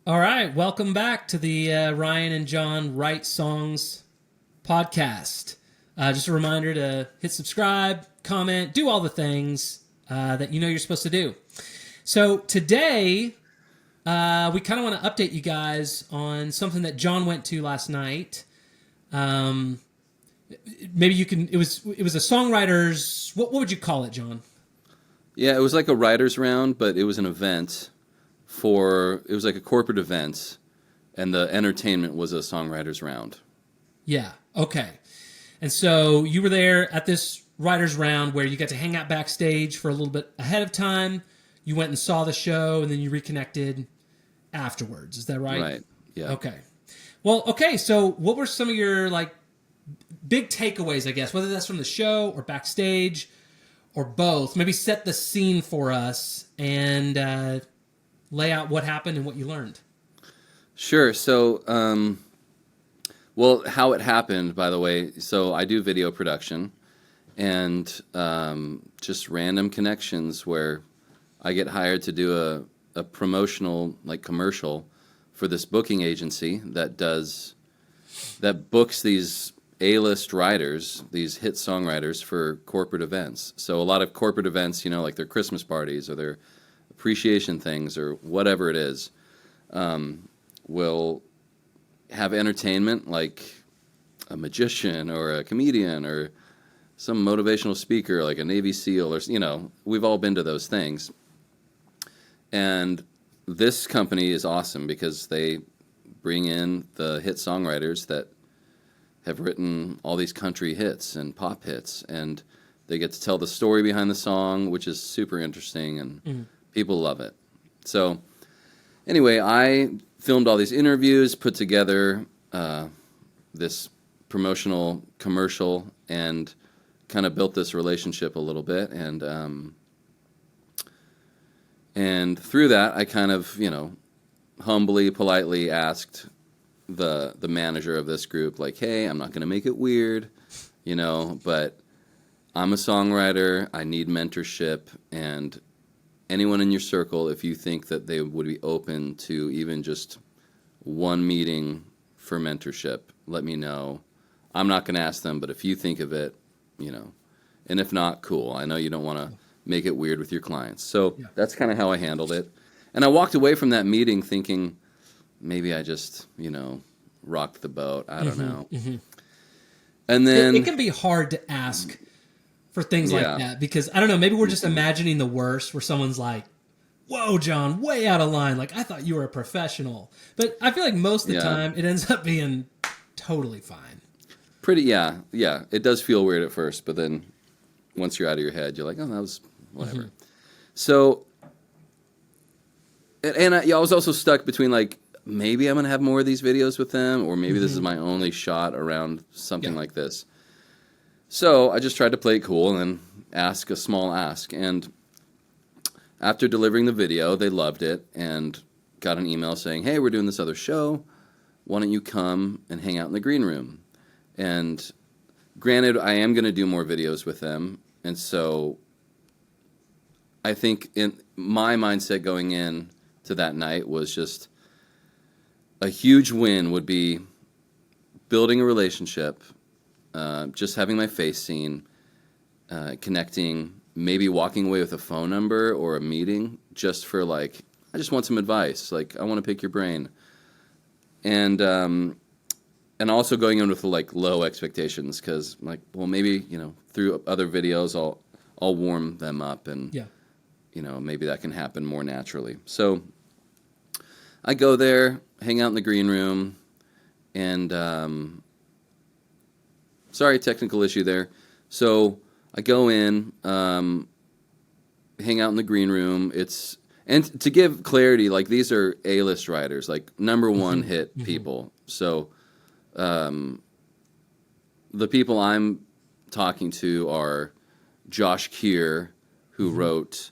All right, welcome back to the Ryan and John Write Songs podcast. Just a reminder to hit subscribe, comment, do all the things that you know you're supposed to do. So today, we kind of want to update you guys on something that John went to last night. Um, Maybe you can. It was a songwriters. What would you call it, John? Yeah, it was like a writer's round, but it was an event it was like a corporate event, and the entertainment was a songwriter's round. Yeah. Okay. And so you were there at this writers round where you got to hang out backstage for a little bit ahead of time. You went and saw the show, and then you reconnected afterwards. Is that right? Right. Yeah. Okay. Well, okay. So what were some of your big takeaways? I guess whether that's from the show or backstage or both. Maybe set the scene for us and lay out what happened and what you learned. Sure. So, well, how it happened, by the way. So I do video production, and just random connections where I get hired to do a promotional commercial for this booking agency that books these A-list writers, these hit songwriters for corporate events. So a lot of corporate events, like their Christmas parties or their appreciation things or whatever it is, will have entertainment like a magician or a comedian or some motivational speaker like a Navy SEAL or, we've all been to those things. And this company is awesome because they bring in the hit songwriters that have written all these country hits and pop hits, and they get to tell the story behind the song, which is super interesting, and people love it. So anyway, I filmed all these interviews, put together this promotional commercial, and kind of built this relationship a little bit. And through that, I kind of, humbly, politely asked the manager of this group, like, hey, I'm not going to make it weird, but I'm a songwriter. I need mentorship, and anyone in your circle, if you think that they would be open to even just one meeting for mentorship, let me know. I'm not going to ask them, but if you think of it, and if not, cool. I know you don't want to make it weird with your clients. So that's kind of how I handled it. And I walked away from that meeting thinking, maybe I just, rocked the boat. I don't know. Mm-hmm. And then it can be hard to ask for things like that because I don't know, maybe we're just imagining the worst where someone's like, whoa, John, way out of line. Like, I thought you were a professional. But I feel like most of the time it ends up being totally fine. Yeah. It does feel weird at first, but then once you're out of your head, you're like, oh, that was whatever. Mm-hmm. So, and I was also stuck between maybe I'm going to have more of these videos with them, or maybe this is my only shot around something like this. So I just tried to play it cool and then ask a small ask. And after delivering the video, they loved it and got an email saying, hey, we're doing this other show. Why don't you come and hang out in the green room? And granted, I am going to do more videos with them. And so I think in my mindset going in to that night was just a huge win would be building a relationship, just having my face seen, connecting, maybe walking away with a phone number or a meeting just for I just want some advice. I want to pick your brain. And also going in with low expectations because well, maybe, through other videos I'll warm them up and, maybe that can happen more naturally. So I go there, hang out in the green room, and sorry, technical issue there. So I go in, hang out in the green room. And to give clarity, these are A-list writers, number one hit people. So the people I'm talking to are Josh Kear, who wrote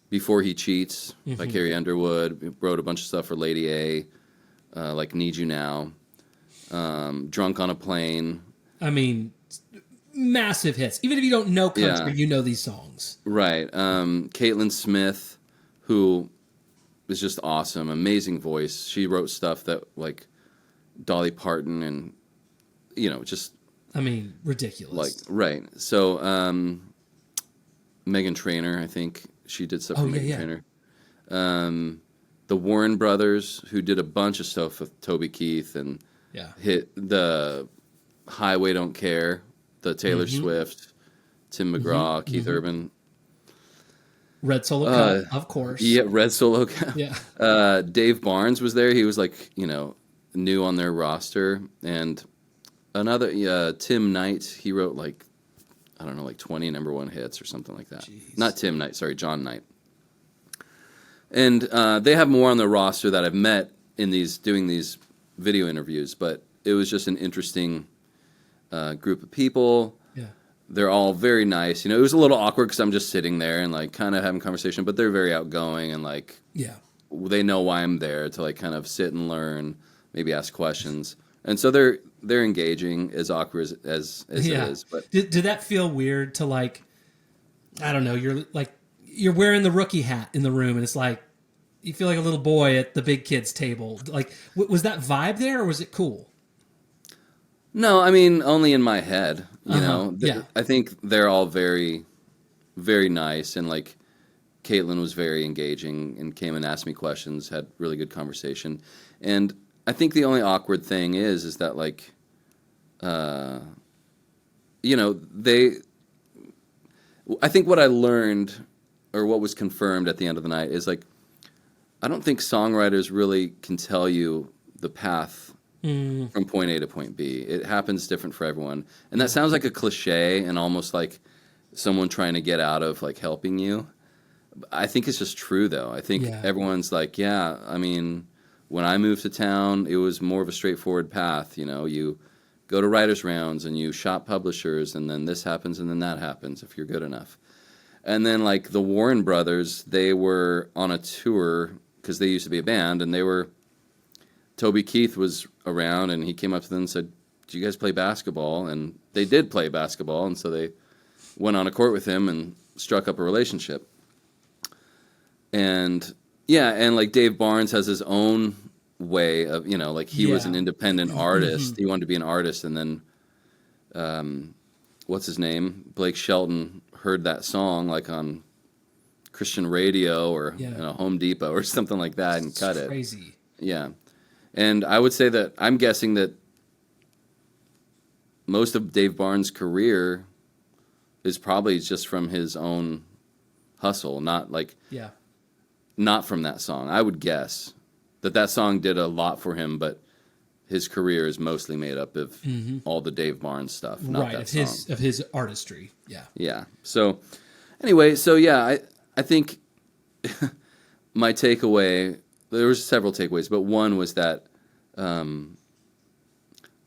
Before He Cheats by Carrie Underwood, wrote a bunch of stuff for Lady A, Need You Now, Drunk on a Plane. I mean, massive hits. Even if you don't know country, you know these songs. Right. Caitlyn Smith, who is just awesome. Amazing voice. She wrote stuff that like Dolly Parton and, just. I mean, ridiculous. Like, right. So, Megan Trainor, I think she did stuff for Megan Trainor. The Warren Brothers, who did a bunch of stuff with Toby Keith and hit the Highway Don't Care, the Taylor Swift, Tim McGraw, Keith Urban. Red Solo Cup, of course. Yeah, Red Solo Cup. Yeah. Dave Barnes was there. He was like, new on their roster. And another, Tim Knight, he wrote like 20 number one hits or something like that. Jeez. Not Tim Knight, sorry, John Knight. And they have more on their roster that I've met in doing these video interviews, but it was just an interesting group of people. Yeah. They're all very nice. It was a little awkward because I'm just sitting there and like kind of having conversation, but they're very outgoing and like they know why I'm there to like kind of sit and learn, maybe ask questions. And so they're engaging, as awkward as it is. But did that feel weird to like, I don't know, you're wearing the rookie hat in the room and it's like you feel like a little boy at the big kids table. Like, was that vibe there or was it cool? No, I mean, only in my head, know. Yeah. I think they're all very, very nice. And like Caitlyn was very engaging and came and asked me questions, had really good conversation. And I think the only awkward thing is that like, I think what I learned or what was confirmed at the end of the night is like, I don't think songwriters really can tell you the path from point A to point B. It happens different for everyone. And that sounds like a cliche and almost like someone trying to get out of like helping you. I think it's just true though. I think everyone's like, I mean, when I moved to town, it was more of a straightforward path. You go to writers' rounds and you shop publishers and then this happens and then that happens if you're good enough. And then like the Warren Brothers, they were on a tour because they used to be a band and Toby Keith was around and he came up to them and said, "Do you guys play basketball?" And they did play basketball. And so they went on a court with him and struck up a relationship. And and like Dave Barnes has his own way of, like he was an independent artist. He wanted to be an artist. And then, what's his name? Blake Shelton heard that song like on Christian radio or Home Depot or something like that and cut it. Crazy. Yeah. And I would say that I'm guessing that most of Dave Barnes' career is probably just from his own hustle, not like not from that song. I would guess that song did a lot for him, but his career is mostly made up of all the Dave Barnes stuff, not that song. Of his artistry. Yeah. Yeah. So anyway, I think my takeaway, there was several takeaways, but one was that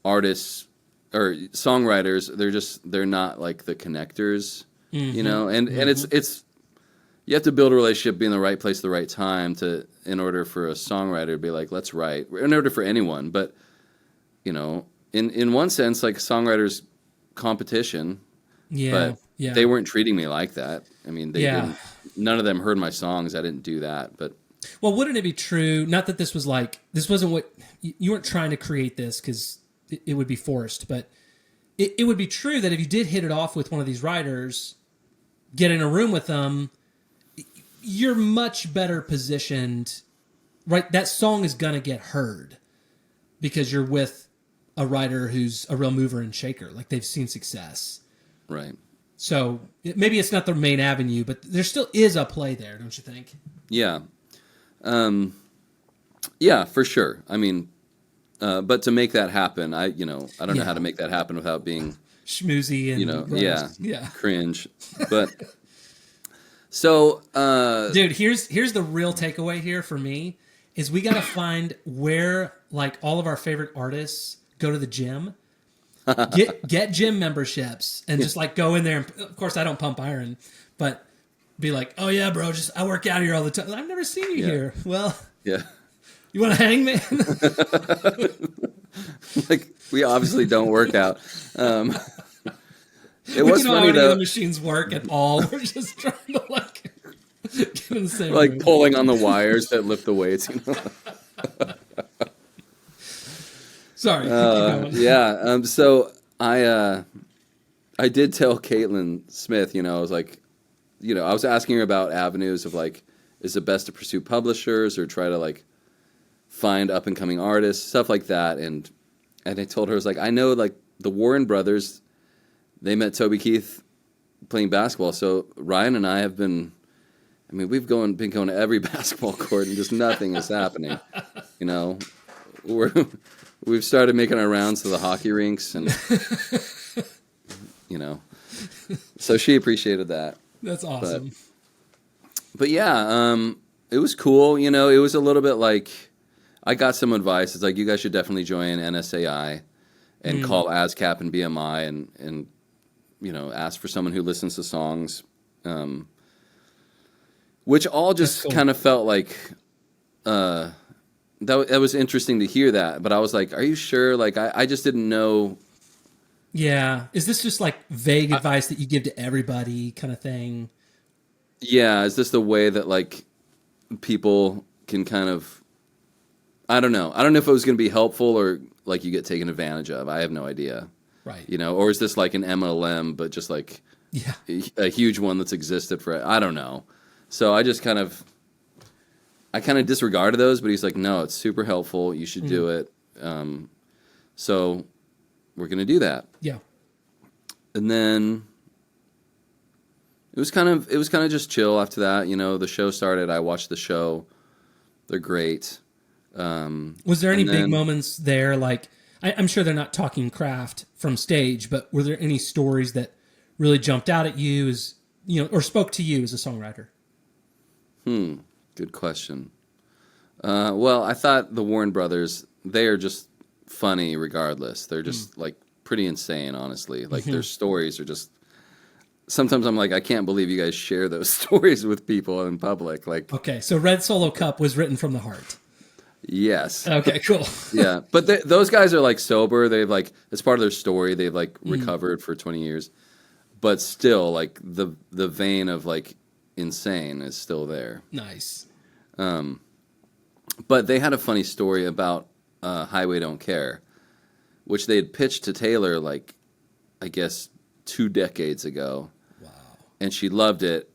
artists or songwriters, they're not like the connectors, and it's you have to build a relationship, be in the right place at the right time in order for a songwriter to be like, let's write, in order for anyone. But, in one sense, like songwriters competition, but they weren't treating me like that. I mean, they didn't, none of them heard my songs. I didn't do that, but. Well, wouldn't it be true? Not that this wasn't what you weren't trying to create this because it would be forced, but it would be true that if you did hit it off with one of these writers, get in a room with them, you're much better positioned, right? That song is going to get heard because you're with a writer who's a real mover and shaker. Like they've seen success. Right. So maybe it's not the main avenue, but there still is a play there, don't you think? Yeah. Yeah, for sure. I mean, but to make that happen, I don't know how to make that happen without being schmoozy and cringe. But so, dude, here's the real takeaway here for me is we got to find where like all of our favorite artists go to the gym. Get gym memberships and just like go in there. And, of course, I don't pump iron, but be like, oh yeah, bro, I work out here all the time. I've never seen you here. Well, you want to hang, man? Like we obviously don't work out. It we was don't know funny how any though. of the machines work at all. We're just trying to like. Get in the same like room. pulling on the wires that lift the weights. You know? Sorry, keep going. Yeah. So I did tell Caitlyn Smith, I was like, I was asking her about avenues of like, is it best to pursue publishers or try to like find up and coming artists, stuff like that. And I told her, I was like, I know like the Warren brothers, they met Toby Keith playing basketball. So Ryan and I have we've been going to every basketball court and just nothing is happening. We've started making our rounds to the hockey rinks and, so she appreciated that. That's awesome. But yeah, it was cool. It was a little bit like, I got some advice. It's like, you guys should definitely join NSAI and call ASCAP and BMI and ask for someone who listens to songs, which all just kind of felt like that was interesting to hear that. But I was like, are you sure? Like, I just didn't know. Yeah. Is this just like vague advice that you give to everybody kind of thing? Yeah. Is this the way that like people can kind of, I don't know. I don't know if it was going to be helpful or like you get taken advantage of. I have no idea. Right. Or is this like an MLM, but just like a huge one that's existed for, I don't know. So I kind of disregarded those, but he's like, no, it's super helpful. You should do it. So we're going to do that. Yeah. And then it was kind of just chill after that. The show started. I watched the show. They're great. Was there any big moments there? Like, I'm sure they're not talking craft from stage, but were there any stories that really jumped out at you as, or spoke to you as a songwriter? Good question. Well, I thought the Warren brothers, they are just funny regardless. They're just like pretty insane, honestly. Like their stories are just, sometimes I'm like, I can't believe you guys share those stories with people in public. Like, okay. So Red Solo Cup was written from the heart. Yes. Okay, cool. Yeah. But those guys are like sober. They've like, it's part of their story. They've like recovered for 20 years, but still like the vein of like insane is still there. Nice. But they had a funny story about Highway Don't Care, which they had pitched to Taylor like, I guess 2 decades ago. Wow. And she loved it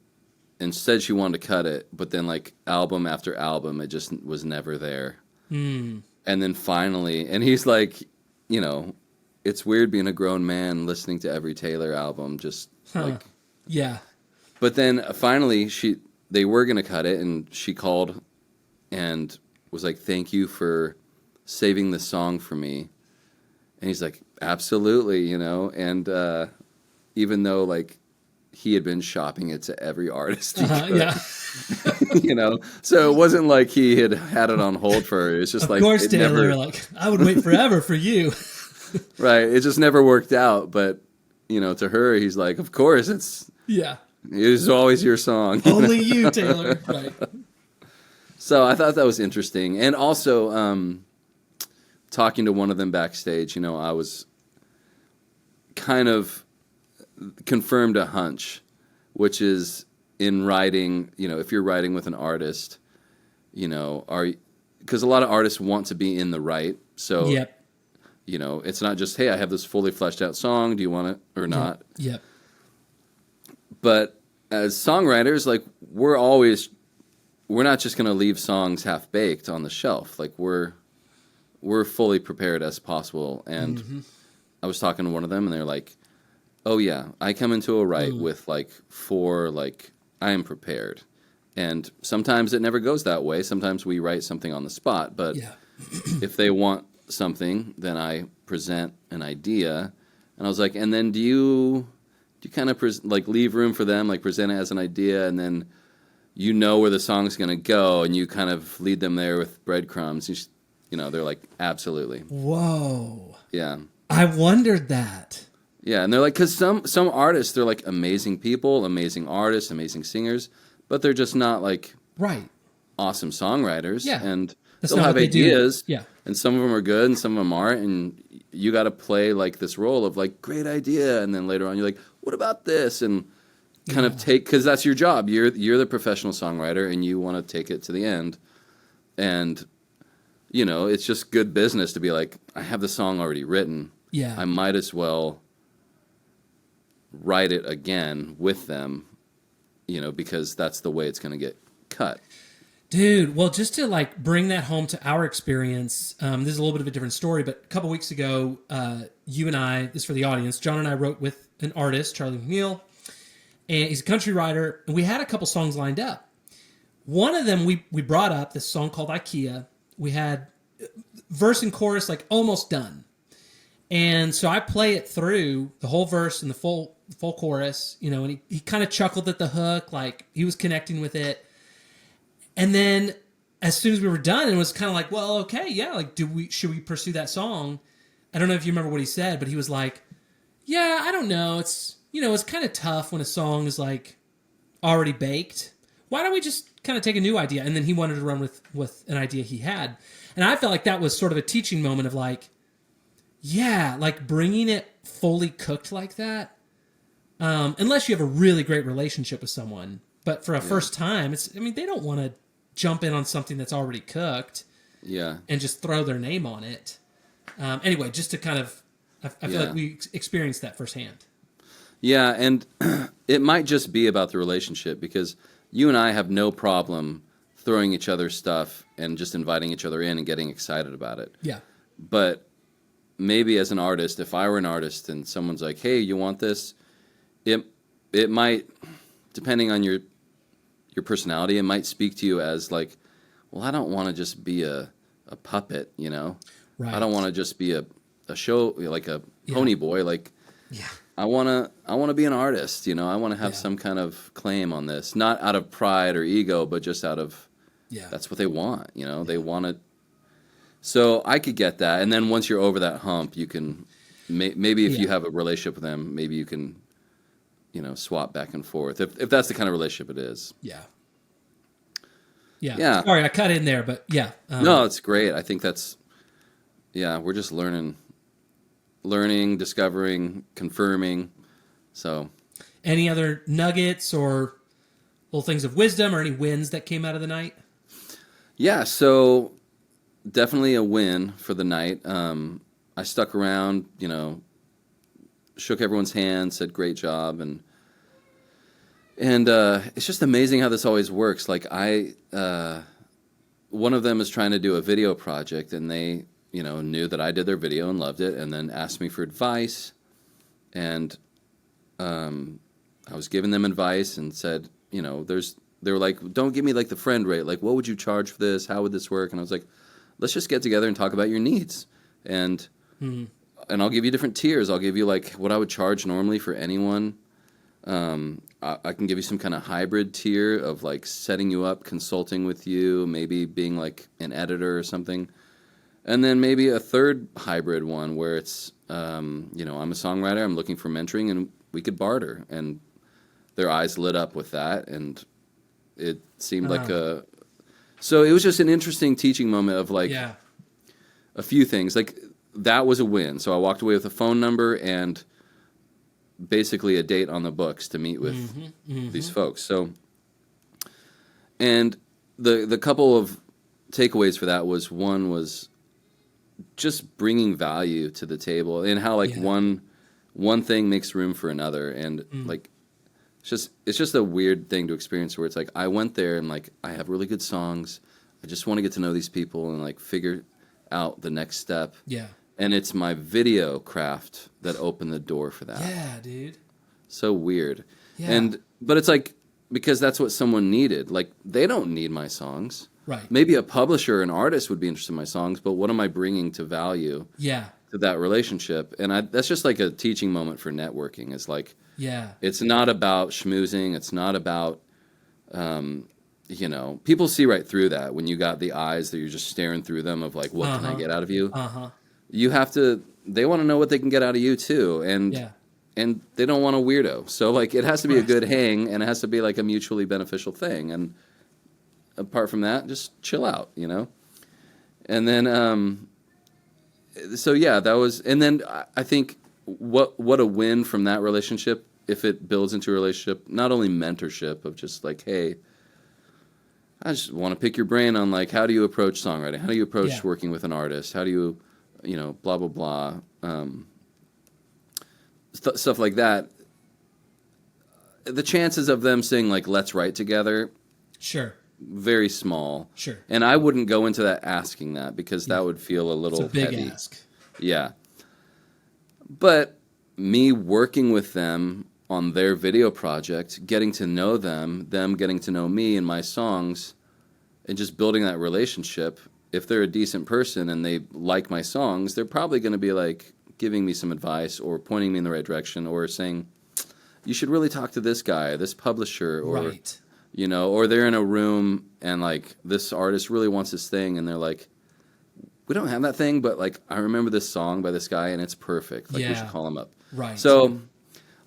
and said she wanted to cut it, but then like album after album, it just was never there. And then finally, and he's like, it's weird being a grown man listening to every Taylor album, just like, yeah. But then finally they were going to cut it, and she called and was like, thank you for saving the song for me. And he's like, absolutely, and even though like he had been shopping it to every artist he could, so it wasn't like he had it on hold for her. It's just of like, course, Taylor, like, I would wait forever for you. Right. It just never worked out. But, to her, he's like, of course, it is always your song. Only you, Taylor. Right. So I thought that was interesting. And also, talking to one of them backstage, I was kind of confirmed a hunch, which is in writing, if you're writing with an artist, because a lot of artists want to be in the right. So, it's not just, hey, I have this fully fleshed out song. Do you want it or not? Yep. But as songwriters, like we're not just going to leave songs half baked on the shelf. Like we're fully prepared as possible. And I was talking to one of them and they're like, oh yeah, I come into a write with like 4, like I am prepared. And sometimes it never goes that way. Sometimes we write something on the spot, but if they want something, then I present an idea. And I was like, and then do you kind of leave room for them, like present it as an idea, and then where the song's going to go, and you kind of lead them there with breadcrumbs. They're like, absolutely. Whoa. Yeah. I wondered that. Yeah, and they're like, because some artists, they're like amazing people, amazing artists, amazing singers, but they're just not like awesome songwriters. Yeah. And That's they'll have ideas. Yeah. And some of them are good and some of them aren't. And you got to play like this role of like, great idea. And then later on, you're like, what about this? And kind of take, because that's your job. You're the professional songwriter, and you want to take it to the end. And it's just good business to be like, I have the song already written. Yeah, I might as well write it again with them, because that's the way it's going to get cut. dude. Well, just to like bring that home to our experience, this is a little bit of a different story, but a couple weeks ago, you and I, this is for the audience, John and I wrote with an artist, Charlie McNeil, and he's a country writer, and we had a couple songs lined up. One of them we brought up, this song called IKEA. We had verse and chorus like almost done. And so I play it through the whole verse and the full chorus, and he kind of chuckled at the hook, like he was connecting with it. And then as soon as we were done, it was kind of like, well, okay, yeah, like should we pursue that song? I don't know if you remember what he said, but he was like, yeah, I don't know. It's it's kind of tough when a song is like already baked. Why don't we just kind of take a new idea? And then he wanted to run with an idea he had. And I felt like that was sort of a teaching moment of like, yeah, like bringing it fully cooked like that. Unless you have a really great relationship with someone. But for a first time, they don't want to jump in on something that's already cooked. Yeah. And just throw their name on it. Anyway, just to kind of, I feel like we experienced that firsthand. Yeah, and it might just be about the relationship, because you and I have no problem throwing each other stuff and just inviting each other in and getting excited about it. Yeah. But maybe as an artist, if I were an artist and someone's like, hey, you want this? It might, depending on your personality, it might speak to you as like, well, I don't want to just be a puppet, Right. I don't want to just be a show, like a pony boy. Like, I want to be an artist, I want to have some kind of claim on this, not out of pride or ego, but just out of, that's what they want, they want it. So I could get that. And then once you're over that hump, you can, maybe if you have a relationship with them, maybe you can, swap back and forth. If that's the kind of relationship it is. Yeah. Yeah. Sorry, I cut in there, but yeah. No, it's great. I think that's, we're just learning, discovering, confirming. So, any other nuggets or little things of wisdom or any wins that came out of the night? Yeah, so definitely a win for the night. I stuck around, shook everyone's hand, said great job, and it's just amazing how this always works. Like one of them is trying to do a video project, and they knew that I did their video and loved it, and then asked me for advice. And I was giving them advice and said, they were like, don't give me like the friend rate. Like, what would you charge for this? How would this work? And I was like, let's just get together and talk about your needs. And I'll give you different tiers. I'll give you like what I would charge normally for anyone. I can give you some kind of hybrid tier of like setting you up, consulting with you, maybe being like an editor or something. And then maybe a third hybrid one where it's, I'm a songwriter, I'm looking for mentoring, and we could barter. And their eyes lit up with that, and it seemed like so it was just an interesting teaching moment of like a few things. Like that was a win. So I walked away with a phone number and basically a date on the books to meet with these folks. So, and the couple of takeaways for that was, one was just bringing value to the table, and how like one thing makes room for another. And like, it's just a weird thing to experience where it's like, I went there and like, I have really good songs. I just want to get to know these people and like figure out the next step. Yeah. And it's my video craft that opened the door for that. Yeah, dude. So weird. Yeah. But it's like, because that's what someone needed. Like, they don't need my songs. Right. Maybe a publisher, an artist would be interested in my songs, but what am I bringing to value to that relationship? And that's just like a teaching moment for networking. It's like, it's not about schmoozing. It's not about, people see right through that when you got the eyes that you're just staring through them of like, what can I get out of you? You have to, they want to know what they can get out of you too. And they don't want a weirdo. So like, it has to be a good hang, and it has to be like a mutually beneficial thing. And apart from that, just chill out, And then, so yeah, that was, and then I think what a win from that relationship if it builds into a relationship, not only mentorship of just like, hey, I just want to pick your brain on like, how do you approach songwriting? How do you approach working with an artist? How do you, blah, blah, blah. Stuff like that. The chances of them saying like, let's write together. Sure. Very small. Sure. And I wouldn't go into that asking that because that would feel a little it's a big heavy. Ask. Yeah. But me working with them on their video project, getting to know them getting to know me and my songs, and just building that relationship. If they're a decent person and they like my songs, they're probably going to be like giving me some advice or pointing me in the right direction or saying, you should really talk to this guy, this publisher, or, right. Or they're in a room and like this artist really wants this thing and they're like, we don't have that thing, but like I remember this song by this guy and it's perfect. Like we should call him up. Right. So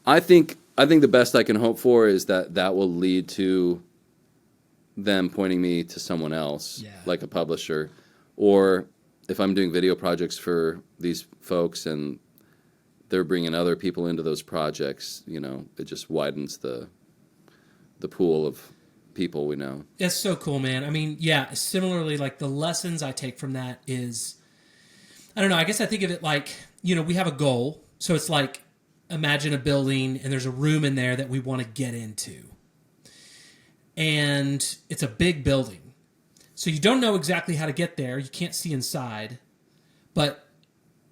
I think the best I can hope for is that will lead to them pointing me to someone else, like a publisher, or if I'm doing video projects for these folks and they're bringing other people into those projects, it just widens the pool of people we know. That's so cool, man. I mean, similarly, like the lessons I take from that is, I don't know, I guess I think of it like, we have a goal. So it's like, imagine a building and there's a room in there that we want to get into. And it's a big building. So you don't know exactly how to get there. You can't see inside. But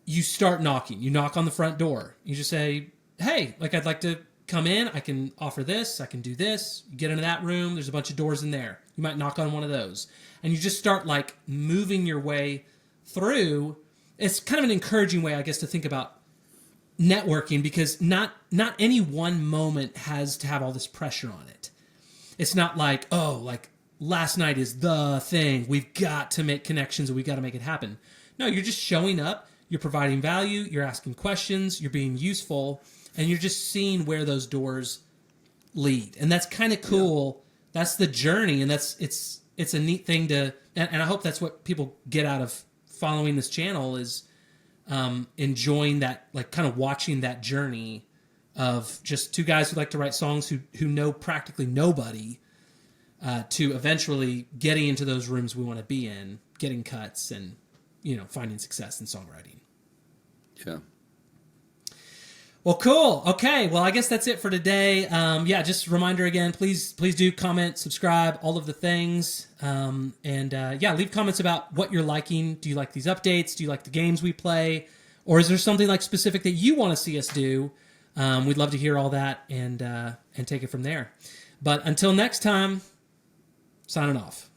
you start knocking. You knock on the front door. You just say, hey, like I'd like to come in. I can offer this. I can do this. You get into that room. There's a bunch of doors in there. You might knock on one of those. And you just start like moving your way through. It's kind of an encouraging way, I guess, to think about networking, because not any one moment has to have all this pressure on it. It's not like, oh, like last night is the thing. We've got to make connections and we've got to make it happen. No, you're just showing up. You're providing value. You're asking questions. You're being useful. And you're just seeing where those doors lead. And that's kind of cool. Yeah. That's the journey. And it's a neat thing to, and I hope that's what people get out of following this channel is enjoying that, like kind of watching that journey of just two guys who like to write songs who know practically nobody to eventually getting into those rooms we want to be in, getting cuts and, finding success in songwriting. Yeah. Well, cool. Okay. Well, I guess that's it for today. Just a reminder again, please do comment, subscribe, all of the things. Leave comments about what you're liking. Do you like these updates? Do you like the games we play? Or is there something like specific that you want to see us do? We'd love to hear all that and take it from there. But until next time, signing off.